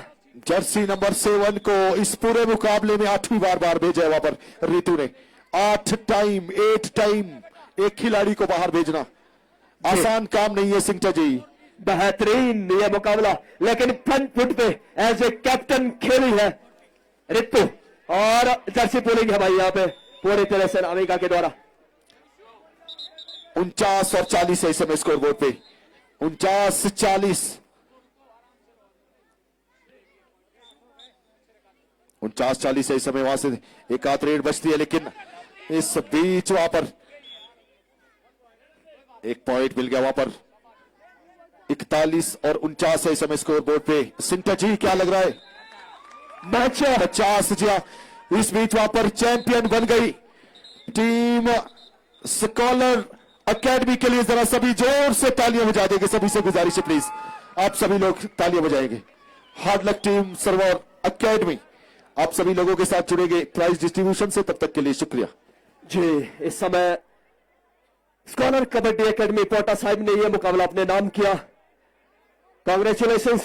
जर्सी नंबर 7 को इस पूरे मुकाबले में 8वीं बार भेजा है वहां पर रितु ने। 8 टाइम एक खिलाड़ी को बाहर भेजना आसान काम नहीं है सिंह जी। बेहतरीन ये मुकाबला, लेकिन फ्रंट फुट पे एज ए कैप्टन खेली है रितु और जर्सी पुलिंग है भाई यहाँ पे पूरी तरह से नामिका के द्वारा। 49 और 40 है इस समय स्कोर बोर्ड पे। 49-40, 49-40 है इस समय। वहां से एक आध रेड बचती है, लेकिन इस बीच वहां पर 1 पॉइंट मिल गया वहां पर। 41 और 49 है इस समय स्कोर बोर्ड पे। सिंटा जी क्या लग रहा है? मैच 50 जी हाँ। इस बीच वहां पर चैंपियन बन गई टीम स्कॉलर एकेडमी के लिए जरा सभी जोर से तालियां बजा देंगे। सभी से गुजारिश है प्लीज आप सभी लोग तालियां बजाएंगे। Hard luck team Sirmaur academy, आप सभी लोगों के साथ जुड़ेंगे प्राइज डिस्ट्रीब्यूशन से। तब तक के लिए शुक्रिया जी। इस समय स्कॉलर कबड्डी एकेडमी पोटा साहिब ने यह मुकाबला अपने नाम किया। कांग्रेचुलेशन।